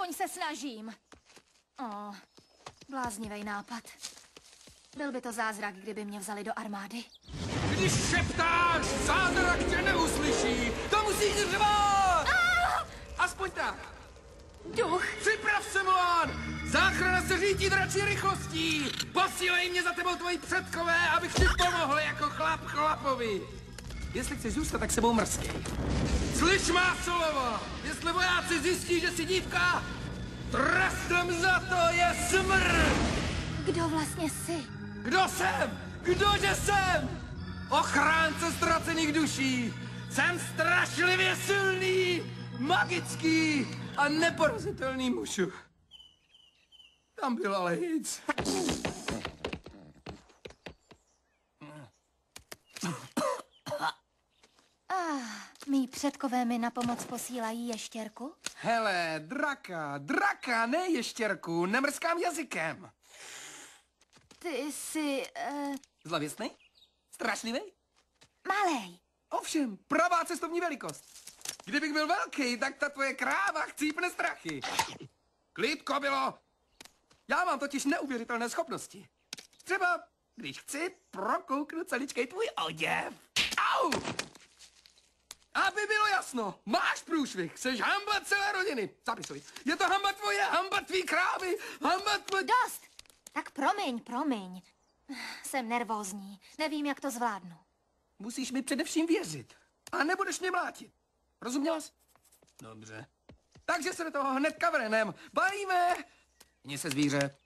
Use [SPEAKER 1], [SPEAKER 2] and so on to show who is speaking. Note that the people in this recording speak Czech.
[SPEAKER 1] Aspoň se snažím. Bláznivý nápad. Byl by to zázrak, kdyby mě vzali do armády.
[SPEAKER 2] Když šeptáš, zázrak tě neuslyší. To musíš řvát! Aspoň tak.
[SPEAKER 1] Duch!
[SPEAKER 2] Připrav se, Mulan! Záchrana se řídí dračí rychlostí! Posílej mě za tebou tvoji předkové, abych ti pomohl jako chlap chlapovi! Jestli chceš zůstat, tak sebou mrzkej. Slyš má slovo! Jestli vojáci zjistí, že jsi dívka, trestem za to je smrt!
[SPEAKER 1] Kdo vlastně jsi?
[SPEAKER 2] Kdo jsem? Kdože jsem? Ochránce ztracených duší! Jsem strašlivě silný, magický a neporazitelný mužu. Tam byl ale nic.
[SPEAKER 1] Mí předkové mi na pomoc posílají ještěrku?
[SPEAKER 2] Hele, draka, ne ještěrku, nemrskám jazykem.
[SPEAKER 1] Ty jsi...
[SPEAKER 2] Zlověstnej? Strašlivý?
[SPEAKER 1] malej.
[SPEAKER 2] Ovšem, pravá cestovní velikost. Kdybych byl velký, tak ta tvoje kráva chcípne strachy. Klid, kobilo! Já mám totiž neuvěřitelné schopnosti. Třeba, když chci, prokouknu celičkej tvůj oděv. Au! Aby bylo jasno, máš průšvih, seš hamba celé rodiny. Zapisuj. Je to hamba tvoje, hamba tvý krávy, hamba tvoje...
[SPEAKER 1] Dost! Tak promiň. Jsem nervózní. Nevím, jak to zvládnu.
[SPEAKER 2] Musíš mi především věřit. A nebudeš mě mlátit. Rozuměla jsi? Dobře. Takže se do toho hned kavrenem. Balíme! Mně se zvíře.